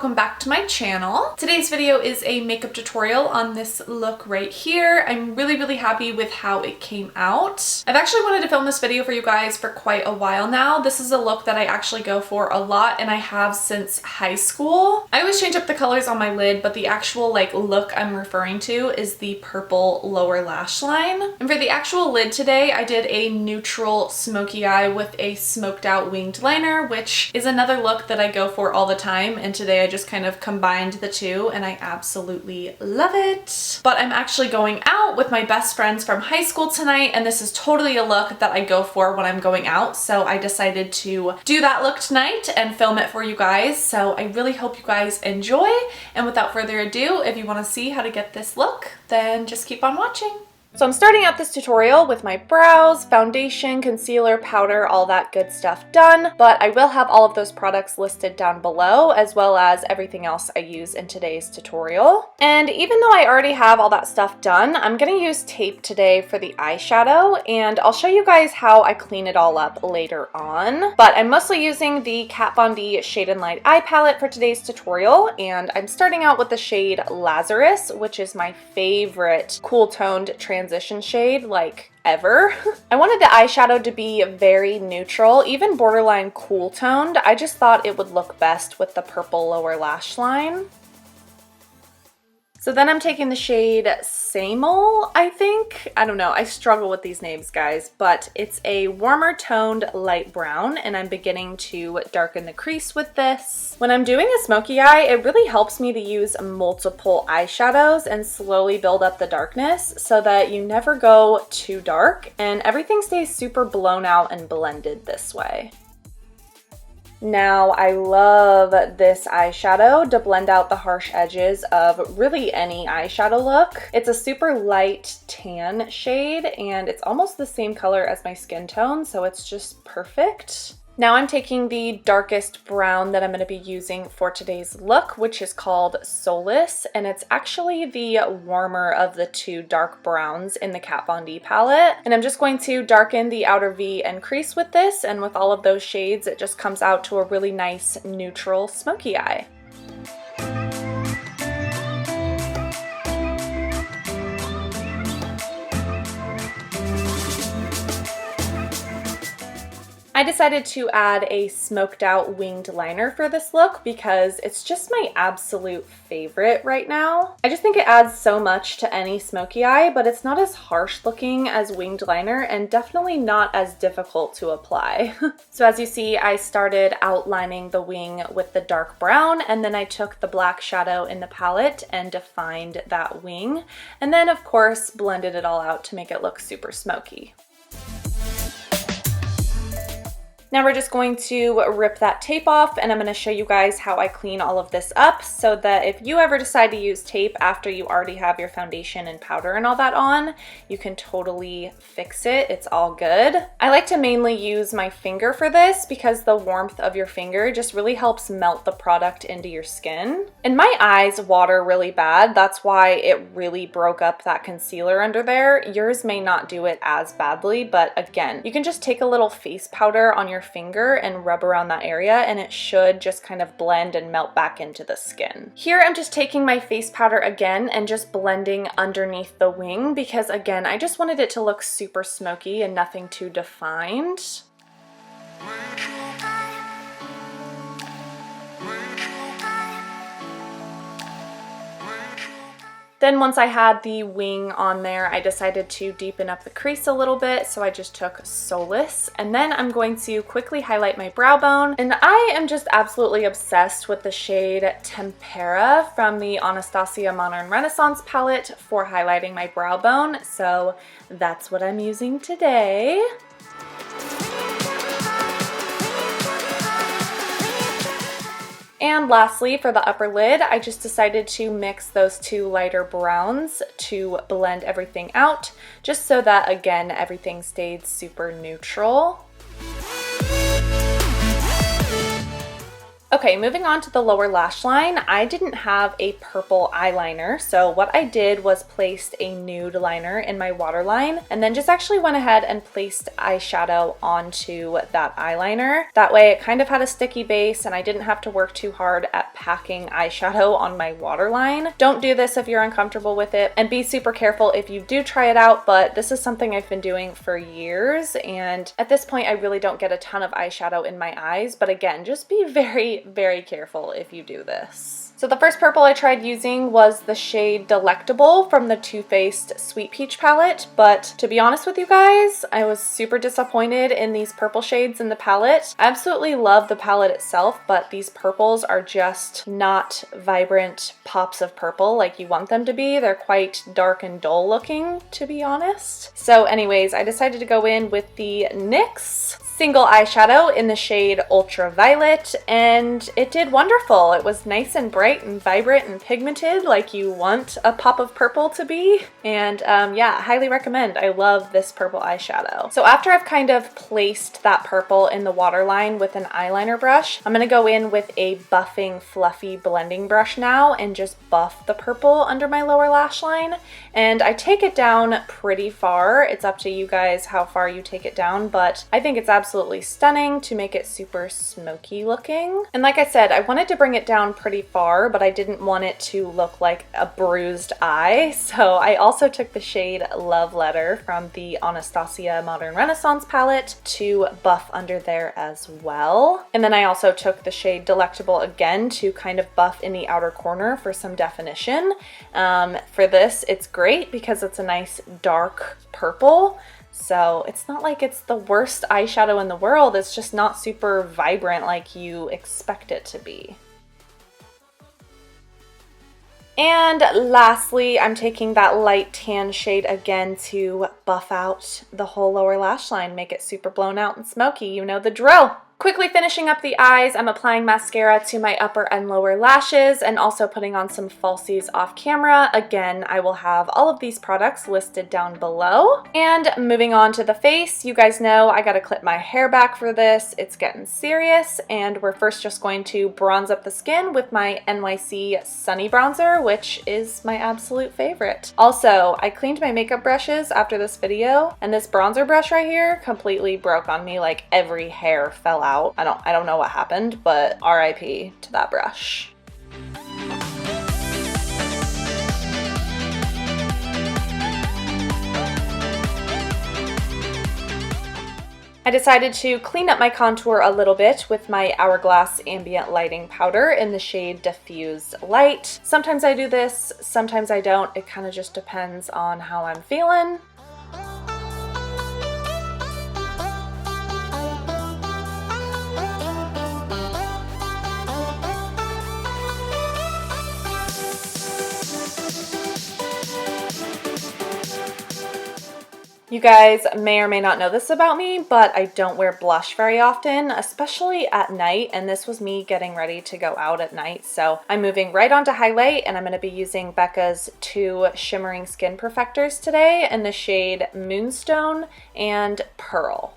welcome back to my channel. Today's video is a makeup tutorial on this look right here. I'm really happy with how it came out. I've actually wanted to film this video for you guys for quite a while now. This is a look that I actually go for a lot and I have since high school. I always change up the colors on my lid, but the actual look I'm referring to is the purple lower lash line. And for the actual lid today, I did a neutral smoky eye with a smoked out winged liner, which is another look that I go for all the time, and today I just kind of combined the two and I absolutely love it. But I'm actually going out with my best friends from high school tonight, and this is totally a look that I go for when I'm going out, so I decided to do that look tonight and film it for you guys. So I really hope you guys enjoy, and without further ado, if you want to see how to get this look, then just keep on watching. So I'm starting out this tutorial with my brows, foundation, concealer, powder, all that good stuff done, but I will have all of those products listed down below, as well as everything else I use in today's tutorial. And even though I already have all that stuff done, I'm gonna use tape today for the eyeshadow, and I'll show you guys how I clean it all up later on. But I'm mostly using the Kat Von D Shade and Light eye palette for today's tutorial, and I'm starting out with the shade Lazerus, which is my favorite cool toned transition shade ever. I wanted the eyeshadow to be very neutral, even borderline cool toned. I just thought it would look best with the purple lower lash line. So then I'm taking the shade Samael, I think. I don't know, I struggle with these names, guys, but it's a warmer toned light brown, and I'm beginning to darken the crease with this. When I'm doing a smoky eye, it really helps me to use multiple eyeshadows and slowly build up the darkness so that you never go too dark and everything stays super blown out and blended this way. Now, I love this eyeshadow to blend out the harsh edges of really any eyeshadow look. It's a super light tan shade, and it's almost the same color as my skin tone, so it's just perfect. Now I'm taking the darkest brown that I'm going to be using for today's look, which is called Solas, and it's actually the warmer of the two dark browns in the Kat Von D palette. And I'm just going to darken the outer V and crease with this, and with all of those shades, it just comes out to a really nice neutral smoky eye. I decided to add a smoked out winged liner for this look because it's just my absolute favorite right now. I just think it adds so much to any smoky eye, but it's not as harsh looking as winged liner and definitely not as difficult to apply. So as you see, I started outlining the wing with the dark brown, and then I took the black shadow in the palette and defined that wing, and then of course blended it all out to make it look super smoky. Now we're just going to rip that tape off, and I'm going to show you guys how I clean all of this up so that if you ever decide to use tape after you already have your foundation and powder and all that on, you can totally fix it. It's all good. I like to mainly use my finger for this because the warmth of your finger just really helps melt the product into your skin. And my eyes water really bad. That's why it really broke up that concealer under there. Yours may not do it as badly, but again, you can just take a little face powder on your finger and rub around that area, and it should just kind of blend and melt back into the skin. Here I'm just taking my face powder again and just blending underneath the wing because again, I just wanted it to look super smoky and nothing too defined. Then once I had the wing on there, I decided to deepen up the crease a little bit, so I just took Solas. And then I'm going to quickly highlight my brow bone. And I am just absolutely obsessed with the shade Tempera from the Anastasia Modern Renaissance palette for highlighting my brow bone. So that's what I'm using today. And lastly, for the upper lid, I just decided to mix those two lighter browns to blend everything out, just so that, again, everything stayed super neutral. Okay, moving on to the lower lash line, I didn't have a purple eyeliner, so what I did was placed a nude liner in my waterline and then just actually went ahead and placed eyeshadow onto that eyeliner. That way it kind of had a sticky base and I didn't have to work too hard at packing eyeshadow on my waterline. Don't do this if you're uncomfortable with it, and be super careful if you do try it out, but this is something I've been doing for years, and at this point I really don't get a ton of eyeshadow in my eyes, but again, just be very careful if you do this. So the first purple I tried using was the shade Delectable from the Too Faced Sweet Peach palette, but to be honest with you guys, I was super disappointed in these purple shades in the palette. I absolutely love the palette itself, but these purples are just not vibrant pops of purple like you want them to be. They're quite dark and dull looking, to be honest. So anyways, I decided to go in with the NYX single eyeshadow in the shade Ultraviolet, and it did wonderful. It was nice and bright and vibrant and pigmented like you want a pop of purple to be, and yeah, highly recommend. I love this purple eyeshadow. So after I've kind of placed that purple in the waterline with an eyeliner brush, I'm gonna go in with a buffing fluffy blending brush now and just buff the purple under my lower lash line, and I take it down pretty far. It's up to you guys how far you take it down, but I think it's absolutely stunning to make it super smoky looking. And like I said, I wanted to bring it down pretty far, but I didn't want it to look like a bruised eye. So I also took the shade Love Letter from the Anastasia Modern Renaissance palette to buff under there as well. And then I also took the shade Delectable again to kind of buff in the outer corner for some definition. For this, it's great because it's a nice dark purple. So it's not like it's the worst eyeshadow in the world, it's just not super vibrant like you expect it to be. And lastly, I'm taking that light tan shade again to buff out the whole lower lash line, make it super blown out and smoky, you know the drill. Quickly finishing up the eyes, I'm applying mascara to my upper and lower lashes and also putting on some falsies off camera. Again, I will have all of these products listed down below. And moving on to the face, you guys know I gotta clip my hair back for this. It's getting serious, and we're first just going to bronze up the skin with my NYC Sunny Bronzer, which is my absolute favorite. Also, I cleaned my makeup brushes after this video, and this bronzer brush right here completely broke on me, like every hair fell out. I don't know what happened, but RIP to that brush. I decided to clean up my contour a little bit with my Hourglass Ambient Lighting Powder in the shade Diffuse Light. Sometimes I do this, sometimes I don't. It kind of just depends on how I'm feeling. You guys may or may not know this about me, but I don't wear blush very often, especially at night, and this was me getting ready to go out at night. So I'm moving right on to highlight, and I'm going to be using Becca's 2 Shimmering Skin Perfectors today in the shade Moonstone and Pearl.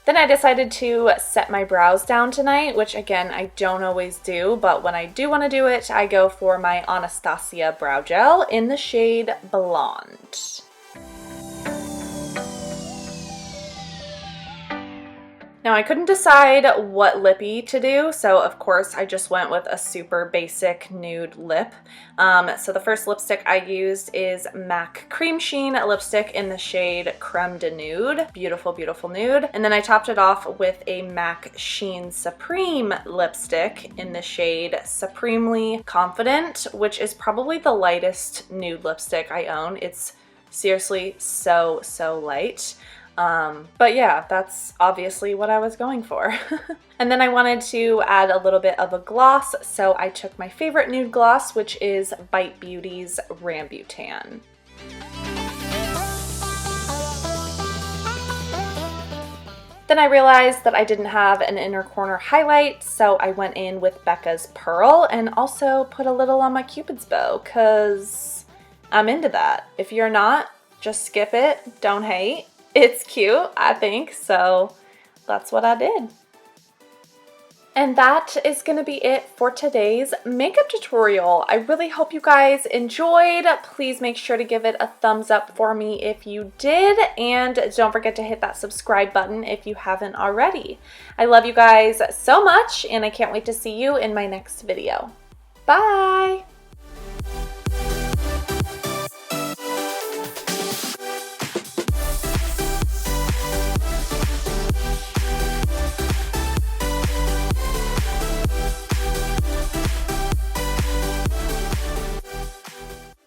Then I decided to set my brows down tonight, which again, I don't always do, but when I do want to do it, I go for my Anastasia Brow Gel in the shade Blonde. Now I couldn't decide what lippy to do, so of course I just went with a super basic nude lip. So the first lipstick I used is MAC Cream Sheen lipstick in the shade Creme de Nude. Beautiful, beautiful nude. And then I topped it off with a MAC Sheen Supreme lipstick in the shade Supremely Confident, which is probably the lightest nude lipstick I own. It's seriously so light. But yeah, that's obviously what I was going for. And then I wanted to add a little bit of a gloss, so I took my favorite nude gloss, which is Bite Beauty's Rambutan. Then I realized that I didn't have an inner corner highlight, so I went in with Becca's Pearl and also put a little on my Cupid's bow, because I'm into that. If you're not, just skip it, don't hate. It's cute, I think, so that's what I did. And that is going to be it for today's makeup tutorial. I really hope you guys enjoyed. Please make sure to give it a thumbs up for me if you did, and don't forget to hit that subscribe button if you haven't already. I love you guys so much, and I can't wait to see you in my next video. Bye!